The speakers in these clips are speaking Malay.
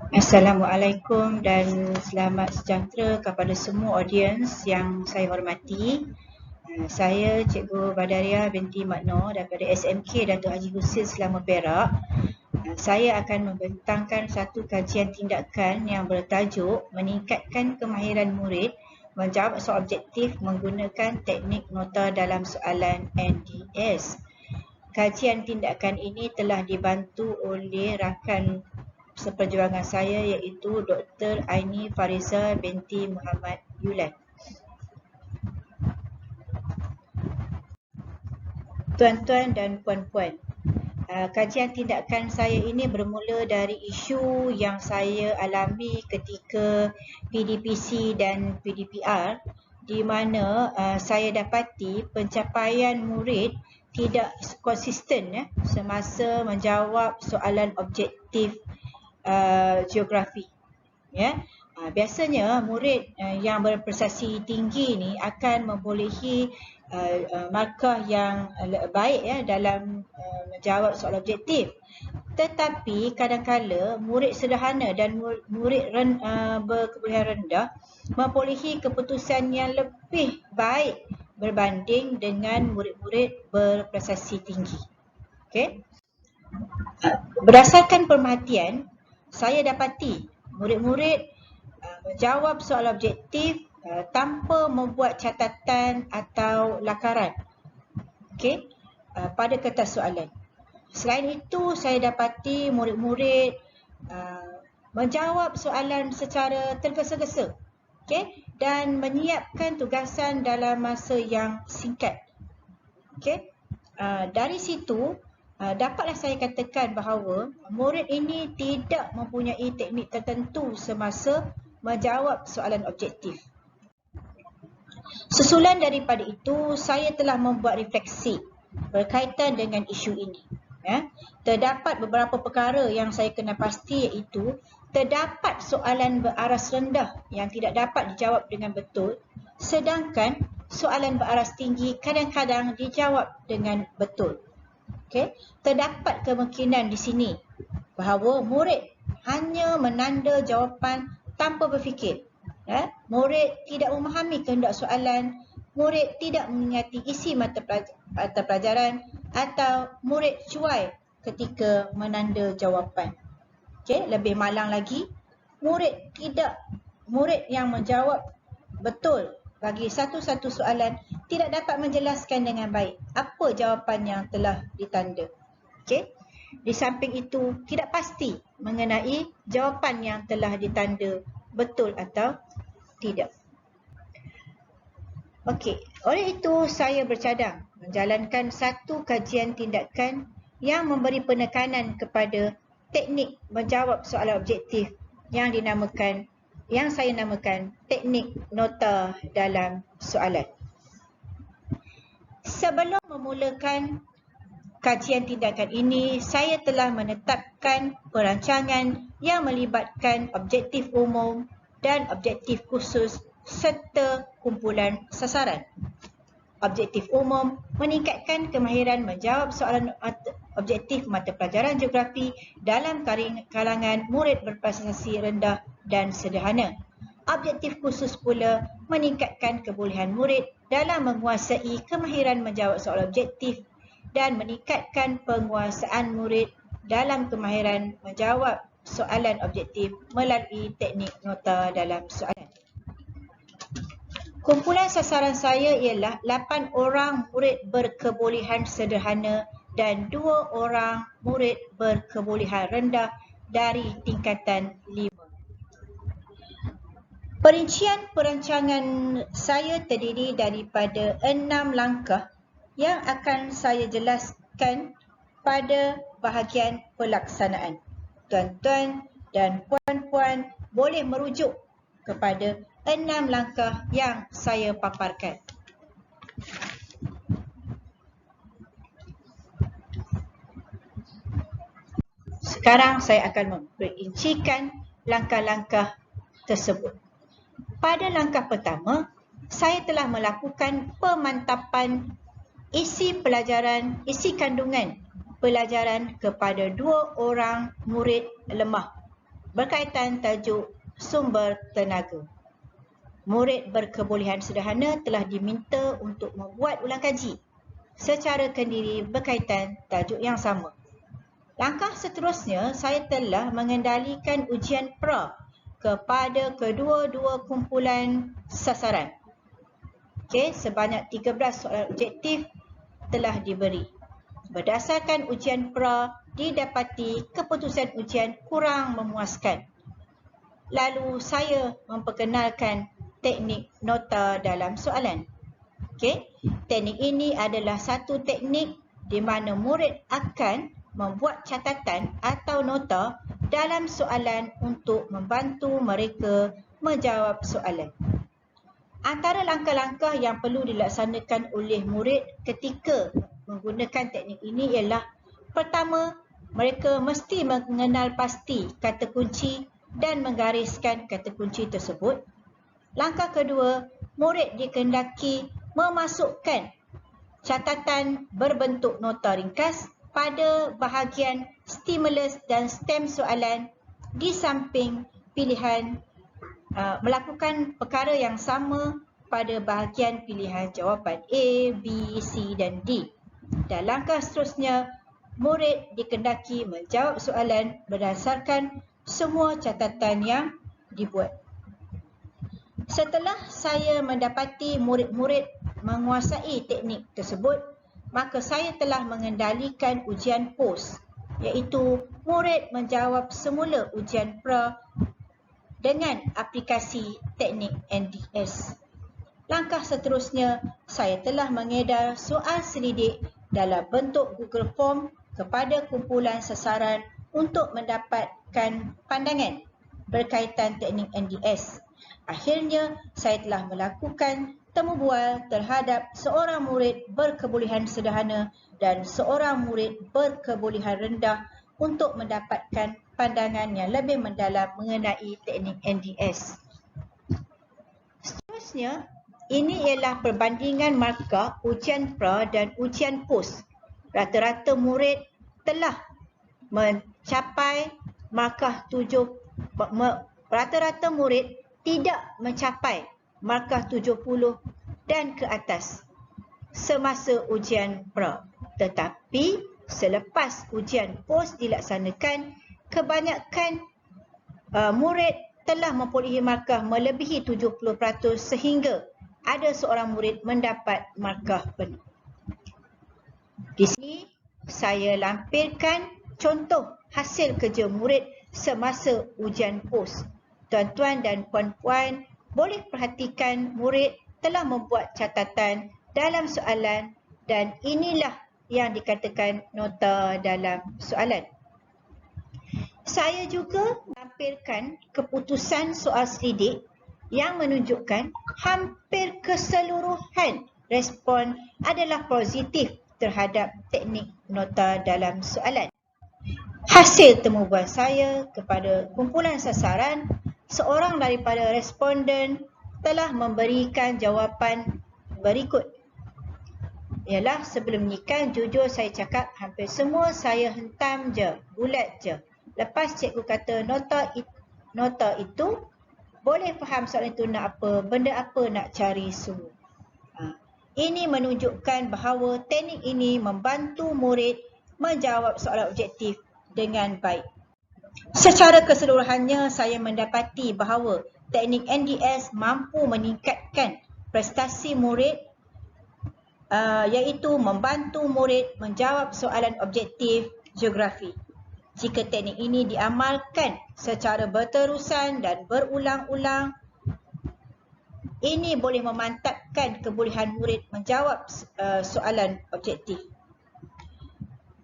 Assalamualaikum dan selamat sejahtera kepada semua audiens yang saya hormati. Saya Cikgu Badaria binti Makno daripada SMK Datuk Haji Husin Selama Perak. Saya akan membentangkan satu kajian tindakan yang bertajuk meningkatkan kemahiran murid menjawab soal objektif menggunakan teknik nota dalam soalan NDS. Kajian tindakan ini telah dibantu oleh rakan seperjuangan saya iaitu Dr. Aini Fariza binti Muhammad Yulan. Tuan-tuan dan puan-puan, kajian tindakan saya ini bermula dari isu yang saya alami ketika PDPC dan PDPR, di mana saya dapati pencapaian murid tidak konsisten semasa menjawab soalan objektif geografi. Biasanya murid yang berprestasi tinggi ni akan membolehi markah yang baik dalam menjawab soalan objektif. Tetapi kadang-kala murid sederhana dan murid berkebolehan rendah membolehi keputusan yang lebih baik berbanding dengan murid-murid berprestasi tinggi. Berdasarkan pemerhatian, saya dapati murid-murid menjawab soalan objektif tanpa membuat catatan atau lakaran pada kertas soalan. Selain itu, saya dapati murid-murid menjawab soalan secara tergesa-gesa dan menyiapkan tugasan dalam masa yang singkat. Dari situ, dapatlah saya katakan bahawa murid ini tidak mempunyai teknik tertentu semasa menjawab soalan objektif. Susulan daripada itu, saya telah membuat refleksi berkaitan dengan isu ini. Terdapat beberapa perkara yang saya kena pasti, iaitu terdapat soalan beraras rendah yang tidak dapat dijawab dengan betul, sedangkan soalan beraras tinggi kadang-kadang dijawab dengan betul. Terdapat kemungkinan di sini bahawa murid hanya menanda jawapan tanpa berfikir. Murid tidak memahami kehendak soalan, murid tidak mengingati isi mata pelajaran, atau murid cuai ketika menanda jawapan. Lebih malang lagi, murid yang menjawab betul bagi satu-satu soalan tidak dapat menjelaskan dengan baik apa jawapan yang telah ditanda. Di samping itu, tidak pasti mengenai jawapan yang telah ditanda betul atau tidak. Oleh itu saya bercadang menjalankan satu kajian tindakan yang memberi penekanan kepada teknik menjawab soalan objektif yang saya namakan teknik nota dalam soalan. Sebelum memulakan kajian tindakan ini, saya telah menetapkan perancangan yang melibatkan objektif umum dan objektif khusus serta kumpulan sasaran. Objektif umum meningkatkan kemahiran menjawab soalan objektif mata pelajaran geografi dalam kalangan murid berprestasi rendah dan sederhana. Objektif khusus pula meningkatkan kebolehan murid dalam menguasai kemahiran menjawab soalan objektif dan meningkatkan penguasaan murid dalam kemahiran menjawab soalan objektif melalui teknik nota dalam soalan. Kumpulan sasaran saya ialah 8 orang murid berkebolehan sederhana dan 2 orang murid berkebolehan rendah dari tingkatan 5. Perincian perancangan saya terdiri daripada 6 langkah yang akan saya jelaskan pada bahagian pelaksanaan. Tuan-tuan dan puan-puan boleh merujuk kepada 6 langkah yang saya paparkan. Sekarang saya akan memperincikan langkah-langkah tersebut. Pada langkah pertama, saya telah melakukan pemantapan isi kandungan pelajaran kepada 2 orang murid lemah berkaitan tajuk sumber tenaga. Murid berkebolehan sederhana telah diminta untuk membuat ulang kaji secara kendiri berkaitan tajuk yang sama. Langkah seterusnya, saya telah mengendalikan ujian pra kepada kedua-dua kumpulan sasaran. Okey, sebanyak 13 soalan objektif telah diberi. Berdasarkan ujian pra, didapati keputusan ujian kurang memuaskan. Lalu saya memperkenalkan teknik nota dalam soalan. Okey, teknik ini adalah satu teknik di mana murid akan membuat catatan atau nota dalam soalan untuk membantu mereka menjawab soalan. Antara langkah-langkah yang perlu dilaksanakan oleh murid ketika menggunakan teknik ini ialah: pertama, mereka mesti mengenal pasti kata kunci dan menggariskan kata kunci tersebut. Langkah kedua, murid dikehendaki memasukkan catatan berbentuk nota ringkas pada bahagian stimulus dan stem soalan di samping pilihan melakukan perkara yang sama pada bahagian pilihan jawapan A, B, C dan D. Dan langkah seterusnya, murid dikehendaki menjawab soalan berdasarkan semua catatan yang dibuat. Setelah saya mendapati murid-murid menguasai teknik tersebut, maka saya telah mengendalikan ujian pos, iaitu murid menjawab semula ujian pra dengan aplikasi teknik NDS. Langkah seterusnya, saya telah mengedar soal selidik dalam bentuk Google Form kepada kumpulan sasaran untuk mendapatkan pandangan berkaitan teknik NDS. Akhirnya, saya telah melakukan temu bual terhadap seorang murid berkebolehan sederhana dan seorang murid berkebolehan rendah untuk mendapatkan pandangan yang lebih mendalam mengenai teknik NDS. Seterusnya, ini ialah perbandingan markah ujian pra dan ujian pos. Rata-rata murid telah mencapai markah rata-rata murid tidak mencapai markah 70 dan ke atas semasa ujian pra. Tetapi selepas ujian pos dilaksanakan, kebanyakan murid telah memperolehi markah melebihi 70% sehingga ada seorang murid mendapat markah penuh. Di sini saya lampirkan contoh hasil kerja murid semasa ujian pos. Tuan-tuan dan puan-puan boleh perhatikan murid telah membuat catatan dalam soalan dan inilah yang dikatakan nota dalam soalan. Saya juga menampilkan keputusan soal selidik yang menunjukkan hampir keseluruhan respon adalah positif terhadap teknik nota dalam soalan. Hasil temubual saya kepada kumpulan sasaran, seorang daripada responden telah memberikan jawapan berikut. Ialah sebelum nikah, jujur saya cakap hampir semua saya hentam je, bulat je. Lepas cikgu kata nota itu, boleh faham soalan itu nak apa, benda apa nak cari semua. Ini menunjukkan bahawa teknik ini membantu murid menjawab soalan objektif dengan baik. Secara keseluruhannya, saya mendapati bahawa teknik NDS mampu meningkatkan prestasi murid iaitu membantu murid menjawab soalan objektif geografi. Jika teknik ini diamalkan secara berterusan dan berulang-ulang, ini boleh memantapkan kebolehan murid menjawab soalan objektif.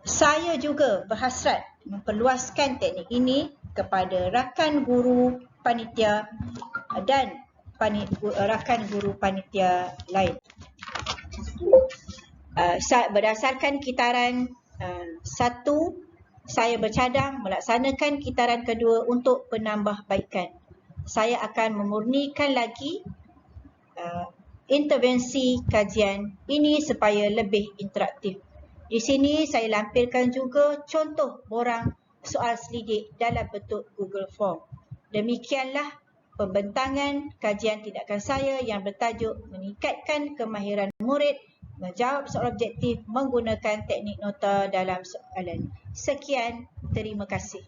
Saya juga berhasrat memperluaskan teknik ini kepada rakan guru panitia dan rakan guru panitia lain. Berdasarkan kitaran 1, saya bercadang melaksanakan kitaran kedua untuk penambahbaikan. Saya akan memurnikan lagi intervensi kajian ini supaya lebih interaktif. Di sini saya lampirkan juga contoh borang soal selidik dalam bentuk Google Form. Demikianlah pembentangan kajian tindakan saya yang bertajuk meningkatkan kemahiran murid menjawab soal objektif menggunakan teknik nota dalam soalan. Sekian, terima kasih.